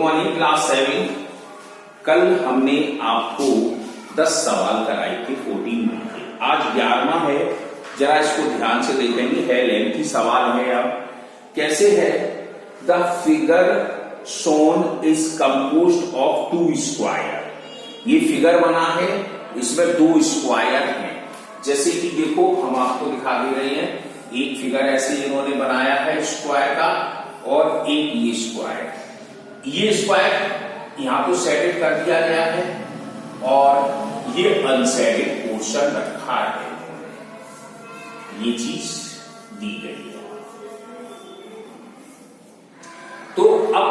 Morning class 7। कल हमने आपको 10 सवाल कराए थे 14 मिनट के। आज 11वां है, जरा इसको ध्यान से देखेंगे। है लेंथी सवाल है। अब कैसे है? The figure shown is composed of 2 square. ये फिगर बना है, इसमें 2 स्क्वायर हैं। जैसे कि देखो, हम आपको दिखा दे रहे हैं। एक फिगर ऐसे इन्होंने बनाया है स्क्वायर का, और एक ये स्क्वायर। ये स्क्वायर यहां तो शेडेड कर दिया गया है और ये अनशेडेड पोर्शन रखा है। ये चीज दी गई है। तो अब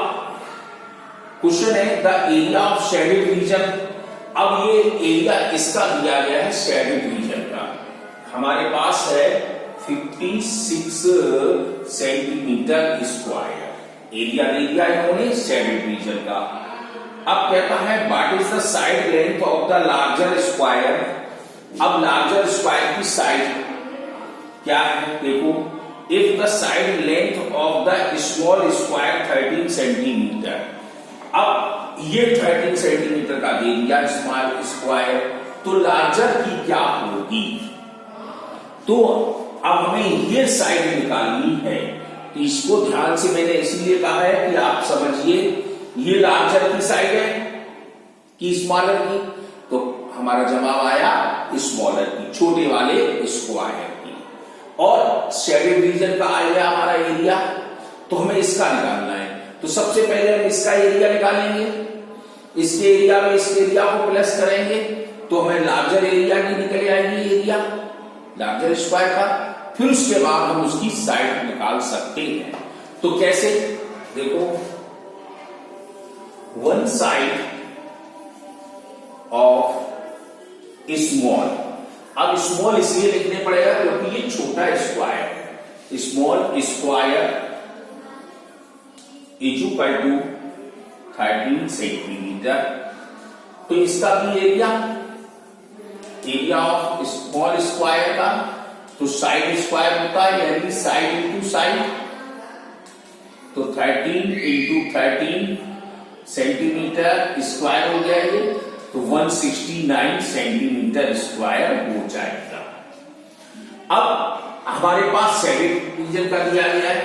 क्वेश्चन है the area of shaded region. अब ये एरिया इसका दिया गया है शेडेड रीजन का। हमारे पास है 56 सेंटीमीटर स्क्वायर एरिया दे दिया इन्होंने शेडेड रीजन का। अब कहता है what is the side length of the larger square. अब लार्जर स्क्वायर की साइड क्या है? देखो, if the side length of the small square 13 centimetre. अब ये 13 सेंटीमीटर का दे दिया स्मॉल स्क्वायर, तो लार्जर की क्या होगी? तो अब हमें ये साइड निकालनी है। तो इसको ध्यान से मैंने इसलिए कहा है कि आप समझिए, ये लार्जर की साइड है कि स्मॉलर की। तो हमारा जवाब आया स्मॉलर की, छोटे वाले स्क्वायर की। और शेडेड रीजन का आ गया हमारा एरिया, तो हमें इसका निकालना है। तो सबसे पहले हम इसका एरिया निकालेंगे। इसके एरिया में इसके एरिया को प्लस करेंगे तो हमें लार्जर एरिया की निकल आएगी, एरिया लार्जर स्क्वायर का। फिर उसके बाद हम उसकी साइड निकाल सकते हैं। तो कैसे? देखो, वन साइड ऑफ स्मॉल। अब स्मॉल इसलिए लिखने पड़ेगा क्योंकि ये छोटा स्क्वायर है। Small square is equal to 13 centimetre. तो इसका भी एरिया ऑफ स्मॉल स्क्वायर का, तो साइड स्क्वायर होता है, यानी साइड इंटू साइड। तो 13 इंटू 13 सेंटीमीटर स्क्वायर हो गया ये, तो 169 सेंटीमीटर स्क्वायर हो जाएगा। अब हमारे पास शेडेड रीजन का दिया गया है,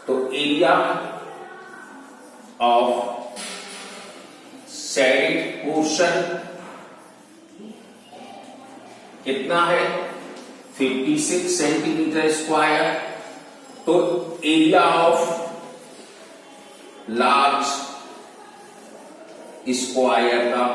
तो एरिया ऑफ शेडेड पोर्शन कितना है? 56 सेंटीमीटर स्क्वायर। तो एरिया ऑफ लार्ज स्क्वायर का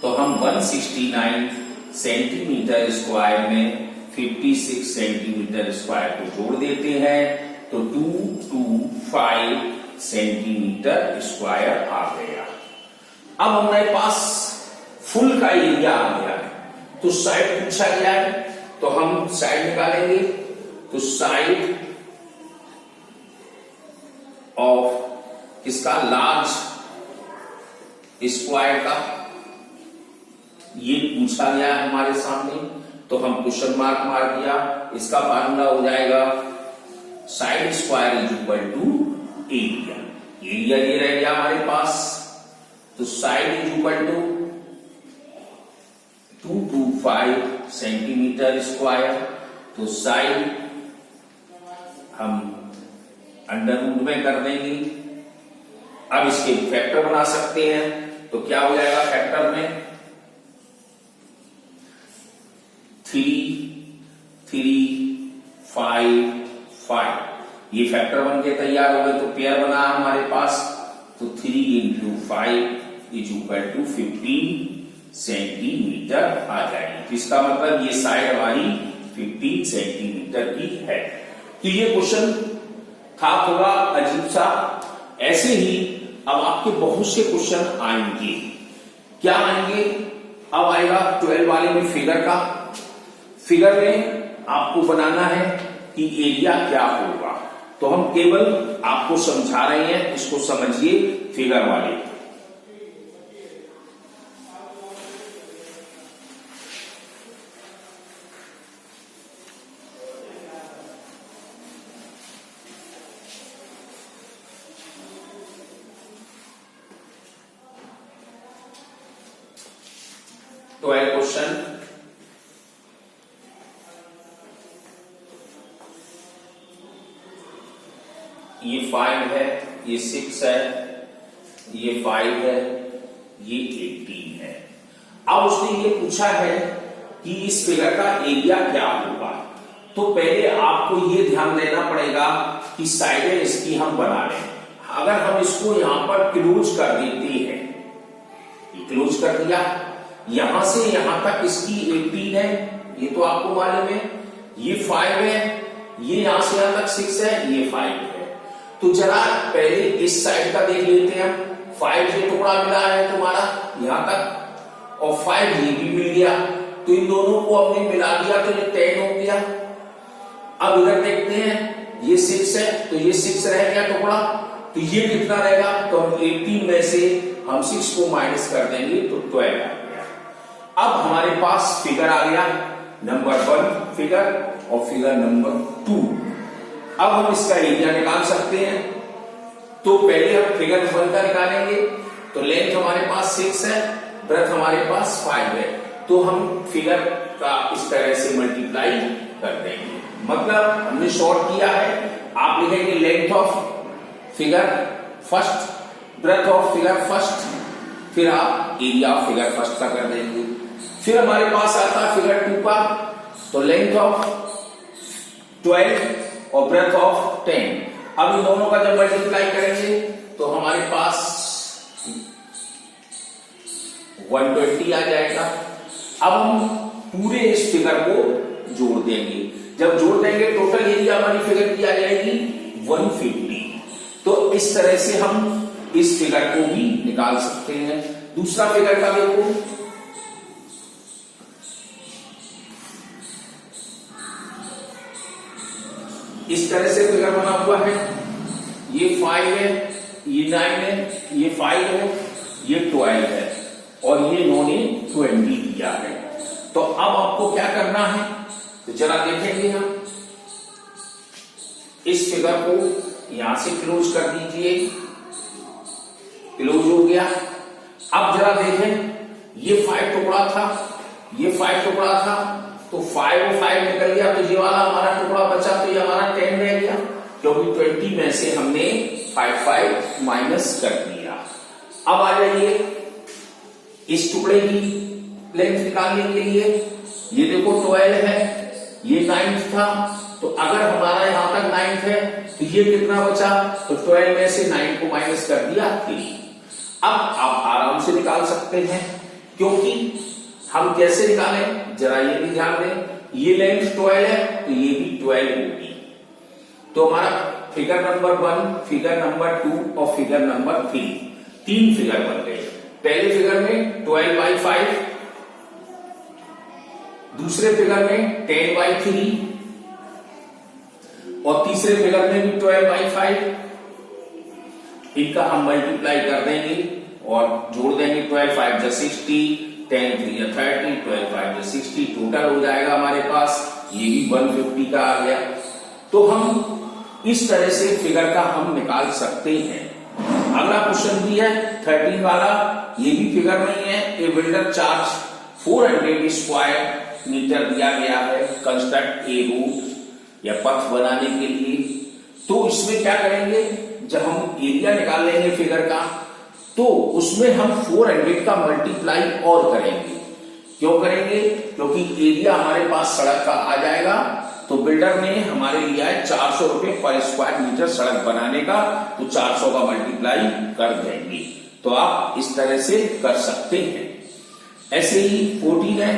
तो हम 169 सेंटीमीटर स्क्वायर में 56 सेंटीमीटर स्क्वायर को जोड़ देते हैं, तो 225 सेंटीमीटर स्क्वायर आ गया। अब हमारे पास फुल का एरिया आ गया है, तो साइड पूछा गया है, तो हम साइड निकालेंगे। तो साइड ऑफ किसका? लार्ज स्क्वायर का ये पूछा गया है हमारे सामने, तो हम क्वेश्चन मार्क मार दिया। इसका फार्मूला हो जाएगा side square is equal to area. Area ये रह गया हमारे पास, तो side is equal to 225 centimetre square. तो साइड हम अंडर रूट में कर देंगे। अब इसके फैक्टर बना सकते हैं, तो क्या हो जाएगा फैक्टर में? 3, 3, 5, 5। ये फैक्टर बन के तैयार हो गए। तो पेयर बना हमारे पास, तो 3 into 5 is equal to 15 centimetre आ जाएगी। तो इसका मतलब ये साइड हमारी 15 सेंटीमीटर की है। तो ये क्वेश्चन था थोड़ा अजीब सा। ऐसे ही अब आपके बहुत से क्वेश्चन आएंगे। क्या आएंगे? अब आएगा 12 वाले में फिगर का। फिगर में आपको बनाना है कि एरिया क्या होगा। तो हम केवल आपको समझा रहे हैं, इसको समझिए फिगर वाले। 12 क्वेश्चन। ये 5 है, ये 6 है, ये 5 है, ये 18 है। अब उसने ये पूछा है कि इस फिगर का एरिया क्या होगा। तो पहले आपको ये ध्यान देना पड़ेगा कि साइडें इसकी हम बना लें। अगर हम इसको यहां पर क्लोज कर देते हैं, ये क्लोज कर दिया, यहां से यहां तक इसकी 18 है, ये तो आपको मालूम है, ये 5 है, ये यहां से यहां तक 6 है, ये 5 है। तो जरा पहले इस साइड का देख लेते हैं। 5 ये टुकड़ा मिला है तुम्हारा यहां तक, और 5 ये भी मिल गया, तो इन दोनों को हमने मिला दिया तो ये 10 हो गया। अब इधर देखते हैं, ये 6 है, तो ये 6 रह गया टुकड़ा, तो ये कितना रहेगा, तो हम 18 में से हम 6 को माइनस कर देंगे तो 12 आ गया। अब हमारे पास फिगर आ गया नंबर 1 फिगर और फिगर नंबर 2। अब हम इसका एरिया निकाल सकते हैं। तो पहले हम फिगर 1 का निकालेंगे। तो लेंथ हमारे पास 6 है, ब्रेथ हमारे पास 5 है, तो हम फिगर का इस तरह से मल्टीप्लाई कर देंगे। मतलब हमने शॉर्ट किया है। आप लिखेंगे length of figure first, breadth of figure first, फिर आप एरिया ऑफ फिगर फर्स्ट का कर देंगे। फिर हमारे पास आता है फिगर 2 का, तो लेंथ ऑफ 12 और ब्रेथ ऑफ 10। अब इन दोनों का जब मल्टीप्लाई करेंगे तो हमारे पास 120 आ जाएगा। अब हम पूरे इस फिगर को जोड़ देंगे। जब जोड़ देंगे टोटल एरिया हमारी फिगर की आ जाएगी 150। तो इस तरह से हम इस फिगर को भी निकाल सकते हैं। दूसरा फिगर का देखो, इस तरह से फिगर बना हुआ है। ये 5 है, ये 9 है, ये 5 है, ये 12 है, और ये इन्होंने 20 दिया है। तो अब आपको क्या करना है, तो जरा देखेंगे हम इस फिगर को यहां से क्लोज कर दीजिए, क्लोज हो गया। अब जरा देखें, ये 5 टुकड़ा था, ये 5 टुकड़ा था, तो 5 और 5 निकल गया, तो ये वाला हमारा टुकड़ा बचा, तो ये हमारा 10 रह गया, क्योंकि 20 में से हमने 5 माइनस कर दिया। अब आ जाइए इस टुकड़े की लेंथ निकालने के लिए। ये देखो 12 है, ये 9 था, तो अगर हमारा यहां तक 9 है तो ये कितना बचा, तो 12 में से 9 को माइनस कर दिया 3। अब आप आराम से निकाल सकते हैं, क्योंकि हम कैसे निकालें जरा ये भी ध्यान दें। ये लेंथ 12 है, तो ये भी 12 होगी। तो हमारा फिगर नंबर 1, फिगर नंबर 2 और फिगर नंबर 3, 3 फिगर बन गए। पहले फिगर में 12/5, दूसरे फिगर में 10/3 और तीसरे फिगर में भी 12/5। इनका हम मल्टीप्लाई कर देंगे और जोड़ देंगे। 12 5 जा 60, 10 3 जा 30, 12 5 जा 60, टोटल हो जाएगा हमारे पास, ये भी 150 का आ गया। तो हम इस तरह से फिगर का हम निकाल सकते हैं। अगला क्वेश्चन भी है 13 वाला, ये भी फिगर नहीं है। ए बिल्डर चार्ज 400 स्क्वायर मीटर दिया गया है कंस्ट्रक्ट ए रूट या पथ बनाने के लिए। तो इसमें क्या करेंगे, जब हम एरिया निकाल लेंगे फिगर का, तो उसमें हम 400 का मल्टीप्लाई और करेंगे। क्यों करेंगे, क्योंकि एरिया हमारे पास सड़क का आ जाएगा। तो बिल्डर ने हमारे लिया है 400 रुपए पर स्क्वायर मीटर सड़क बनाने का, तो 400 का मल्टीप्लाई कर देंगे। तो आप इस तरह से कर सकते हैं। ऐसे ही 14 है।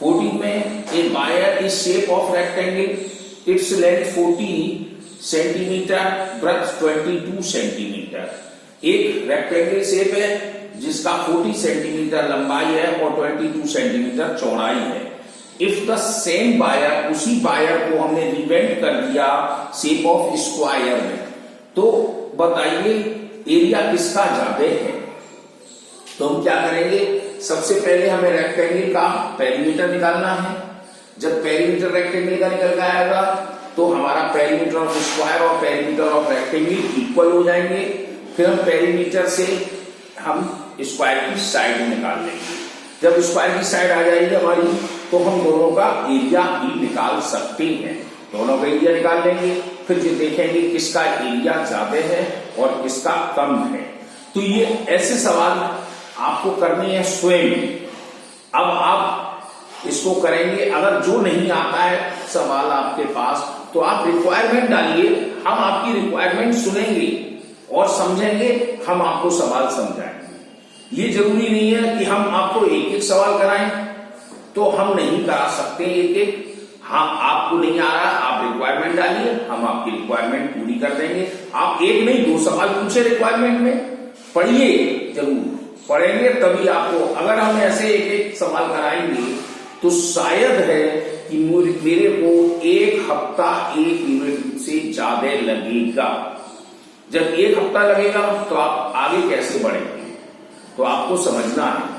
14 में a wire is shape of rectangle, its length 40 centimetre, breadth 22 centimetre. एक रेक्टेंगल शेप है जिसका 40 सेंटीमीटर लंबाई है और 22 सेंटीमीटर चौड़ाई है। इफ द सेम वायर, उसी वायर को हमने रिवेंट कर दिया शेप ऑफ स्क्वायर में, तो बताइए एरिया किसका ज्यादा है। तो हम क्या करेंगे, सबसे पहले हमें रेक्टेंगल का पेरीमीटर निकालना है। जब पेरीमीटर रेक्टेंगल का निकल के आएगा तो हमारा पेरीमीटर ऑफ स्क्वायर और पेरीमीटर ऑफ रेक्टेंगल इक्वल हो जाएंगे। फिर हम पेरीमीटर से हम स्क्वायर की साइड निकाल लेंगे। जब स्क्वायर की साइड आ जाएगी हमारी, तो हम दोनों का एरिया भी निकाल सकते हैं। दोनों का एरिया निकाल लेंगे, फिर जो देखेंगे किसका एरिया ज्यादा है और किसका कम है। तो ये ऐसे सवाल आपको करने हैं स्वयं। अब आप इसको करेंगे, अगर जो नहीं आता है सवाल आपके पास, तो आप रिक्वायरमेंट डालिए, हम आपकी रिक्वायरमेंट सुनेंगे और समझेंगे, हम आपको सवाल समझाएंगे। ये जरूरी नहीं है कि हम आपको एक एक सवाल कराएं, तो हम नहीं करा सकते एक एक। हाँ, आपको नहीं आ रहा, आप रिक्वायरमेंट डालिए, हम आपकी रिक्वायरमेंट पूरी कर देंगे। आप एक नहीं 2 सवाल पूछे रिक्वायरमेंट में, पढ़िए, जरूर पढ़ेंगे तभी आपको। अगर हम ऐसे एक एक सवाल कराएंगे तो शायद है कि मेरे को 1 हफ्ता 1 यूनिट से ज्यादा लगेगा। जब 1 हफ्ता लगेगा तो आप आगे कैसे बढ़ेंगे, तो आपको समझना है।